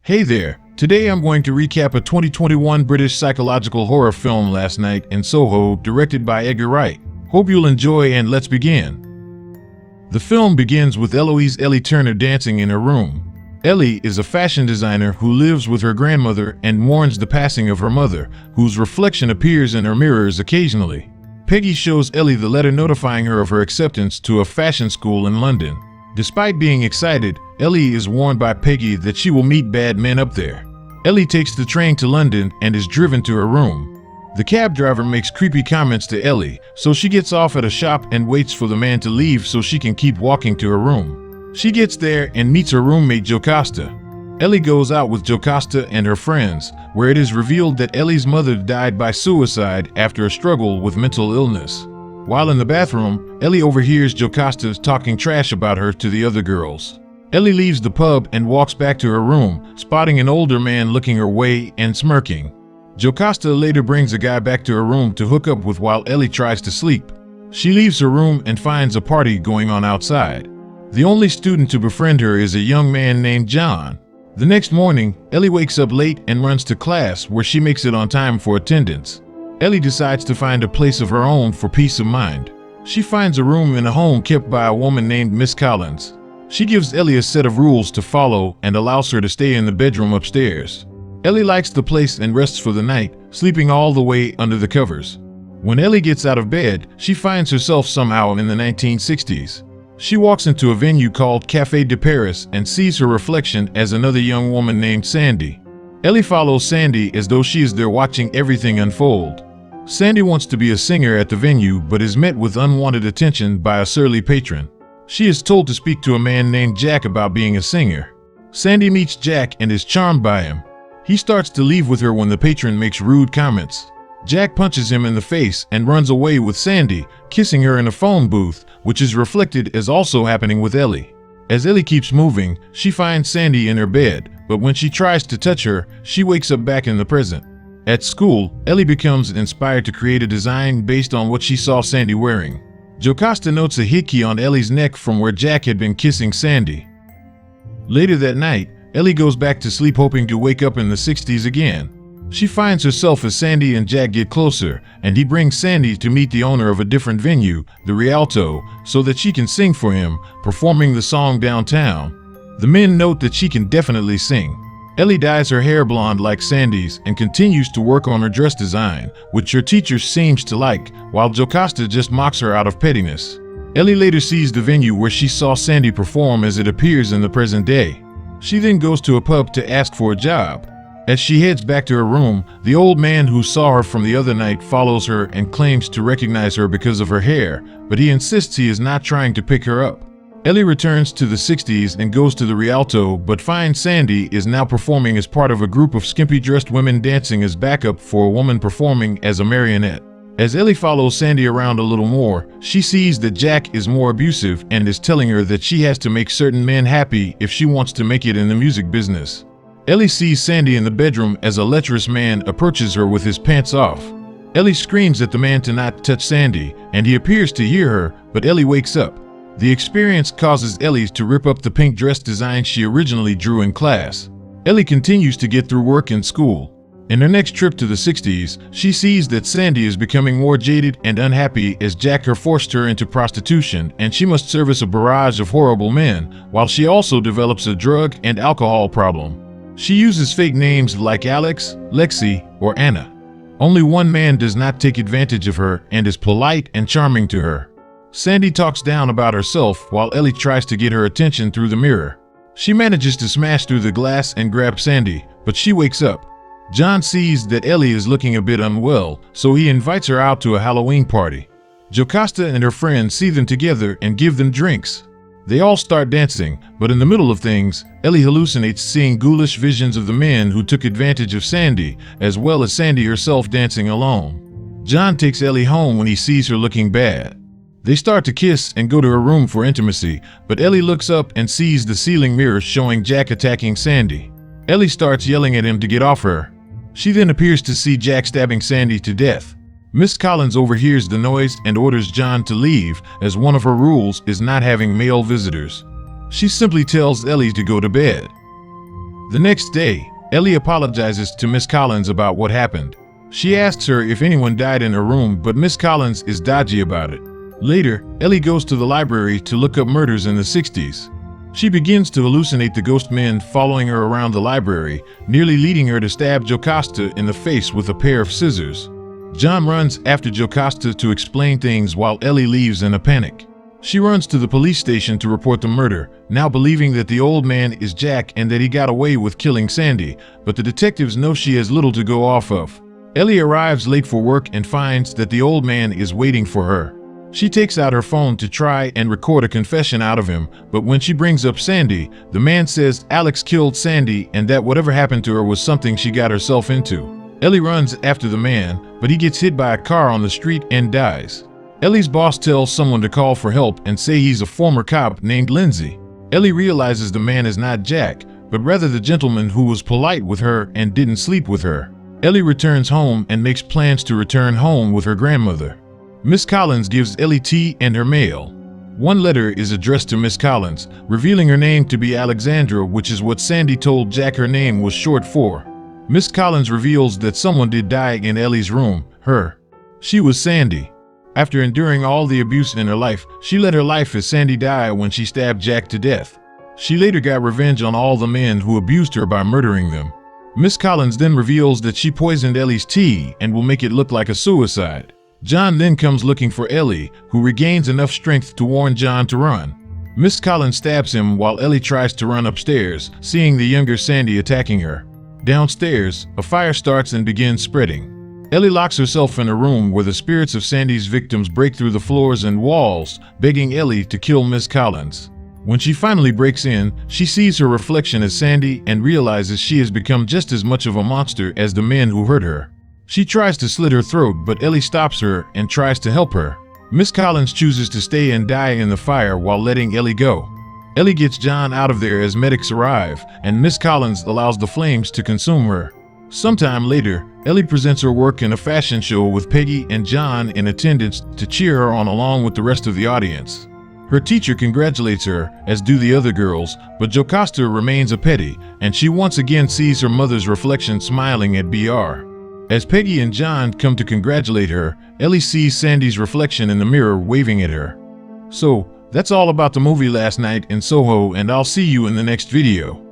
Hey there, today I'm going to recap a 2021 British psychological horror film Last Night in Soho, directed by Edgar Wright. Hope you'll enjoy, and let's begin. The film begins with Eloise Ellie Turner dancing in her room. Ellie is a fashion designer who lives with her grandmother and mourns the passing of her mother, whose reflection appears in her mirrors occasionally. Peggy shows Ellie the letter notifying her of her acceptance to a fashion school in London. Despite being excited, Ellie is warned by Peggy that she will meet bad men up there. Ellie takes the train to London and is driven to her room. The cab driver makes creepy comments to Ellie, so she gets off at a shop and waits for the man to leave so she can keep walking to her room. She gets there and meets her roommate Jocasta. Ellie goes out with Jocasta and her friends, where it is revealed that Ellie's mother died by suicide after a struggle with mental illness. While in the bathroom, Ellie overhears Jocasta talking trash about her to the other girls. Ellie leaves the pub and walks back to her room, spotting an older man looking her way and smirking. Jocasta later brings a guy back to her room to hook up with while Ellie tries to sleep. She leaves her room and finds a party going on outside. The only student to befriend her is a young man named John. The next morning, Ellie wakes up late and runs to class, where she makes it on time for attendance. Ellie decides to find a place of her own for peace of mind. She finds a room in a home kept by a woman named Miss Collins. She gives Ellie a set of rules to follow and allows her to stay in the bedroom upstairs. Ellie likes the place and rests for the night, sleeping all the way under the covers. When Ellie gets out of bed, she finds herself somehow in the 1960s. She walks into a venue called Café de Paris and sees her reflection as another young woman named Sandy. Ellie follows Sandy as though she is there watching everything unfold. Sandy wants to be a singer at the venue but is met with unwanted attention by a surly patron. She is told to speak to a man named Jack about being a singer. Sandy meets Jack and is charmed by him. He starts to leave with her when the patron makes rude comments. Jack punches him in the face and runs away with Sandy, kissing her in a phone booth, which is reflected as also happening with Ellie. As Ellie keeps moving, she finds Sandy in her bed, but when she tries to touch her, she wakes up back in the present. At school, Ellie becomes inspired to create a design based on what she saw Sandy wearing. Jocasta notes a hickey on Ellie's neck from where Jack had been kissing Sandy. Later that night, Ellie goes back to sleep hoping to wake up in the 60s again. She finds herself as Sandy and Jack get closer, and he brings Sandy to meet the owner of a different venue, the Rialto, so that she can sing for him, performing the song downtown. The men note that she can definitely sing. Ellie dyes her hair blonde like Sandy's and continues to work on her dress design, which her teacher seems to like, while Jocasta just mocks her out of pettiness. Ellie later sees the venue where she saw Sandy perform as it appears in the present day. She then goes to a pub to ask for a job. As she heads back to her room, the old man who saw her from the other night follows her and claims to recognize her because of her hair, but he insists he is not trying to pick her up. Ellie returns to the 60s and goes to the Rialto, but finds Sandy is now performing as part of a group of skimpy-dressed women dancing as backup for a woman performing as a marionette. As Ellie follows Sandy around a little more, she sees that Jack is more abusive and is telling her that she has to make certain men happy if she wants to make it in the music business. Ellie sees Sandy in the bedroom as a lecherous man approaches her with his pants off. Ellie screams at the man to not touch Sandy, and he appears to hear her, but Ellie wakes up. The experience causes Ellie to rip up the pink dress design she originally drew in class. Ellie continues to get through work and school. In her next trip to the 60s, she sees that Sandy is becoming more jaded and unhappy as Jack has forced her into prostitution, and she must service a barrage of horrible men, while she also develops a drug and alcohol problem. She uses fake names like Alex, Lexi, or Anna. Only one man does not take advantage of her and is polite and charming to her. Sandy talks down about herself while Ellie tries to get her attention through the mirror. She manages to smash through the glass and grab Sandy, but she wakes up. John sees that Ellie is looking a bit unwell, so he invites her out to a Halloween party. Jocasta and her friends see them together and give them drinks. They all start dancing, but in the middle of things, Ellie hallucinates seeing ghoulish visions of the men who took advantage of Sandy, as well as Sandy herself dancing alone. John takes Ellie home when he sees her looking bad. They start to kiss and go to her room for intimacy, but Ellie looks up and sees the ceiling mirror showing Jack attacking Sandy. Ellie starts yelling at him to get off her. She then appears to see Jack stabbing Sandy to death. Miss Collins overhears the noise and orders John to leave, as one of her rules is not having male visitors. She simply tells Ellie to go to bed. The next day, Ellie apologizes to Miss Collins about what happened. She asks her if anyone died in her room, but Miss Collins is dodgy about it. Later, Ellie goes to the library to look up murders in the 60s. She begins to hallucinate the ghost men following her around the library, nearly leading her to stab Jocasta in the face with a pair of scissors. John runs after Jocasta to explain things while Ellie leaves in a panic. She runs to the police station to report the murder, now believing that the old man is Jack and that he got away with killing Sandy, but the detectives know she has little to go off of. Ellie arrives late for work and finds that the old man is waiting for her. She takes out her phone to try and record a confession out of him, but when she brings up Sandy, the man says Alex killed Sandy and that whatever happened to her was something she got herself into. Ellie runs after the man, but he gets hit by a car on the street and dies. Ellie's boss tells someone to call for help and say he's a former cop named Lindsay. Ellie realizes the man is not Jack, but rather the gentleman who was polite with her and didn't sleep with her. Ellie returns home and makes plans to return home with her grandmother. Miss Collins gives Ellie tea and her mail. One letter is addressed to Miss Collins, revealing her name to be Alexandra, which is what Sandy told Jack her name was short for. Miss Collins reveals that someone did die in Ellie's room, her. She was Sandy. After enduring all the abuse in her life, she let her life as Sandy die when she stabbed Jack to death. She later got revenge on all the men who abused her by murdering them. Miss Collins then reveals that she poisoned Ellie's tea and will make it look like a suicide. John then comes looking for Ellie, who regains enough strength to warn John to run. Miss Collins stabs him while Ellie tries to run upstairs, seeing the younger Sandy attacking her. Downstairs, a fire starts and begins spreading. Ellie locks herself in a room where the spirits of Sandy's victims break through the floors and walls, begging Ellie to kill Miss Collins. When she finally breaks in, she sees her reflection as Sandy and realizes she has become just as much of a monster as the men who hurt her. She tries to slit her throat, but Ellie stops her and tries to help her. Miss Collins chooses to stay and die in the fire while letting Ellie go. Ellie gets John out of there as medics arrive, and Miss Collins allows the flames to consume her. Sometime later, Ellie presents her work in a fashion show with Peggy and John in attendance to cheer her on along with the rest of the audience. Her teacher congratulates her, as do the other girls, but Jocasta remains a petty, and she once again sees her mother's reflection smiling at BR. As Peggy and John come to congratulate her, Ellie sees Sandy's reflection in the mirror waving at her. So, that's all about the movie Last Night in Soho, and I'll see you in the next video.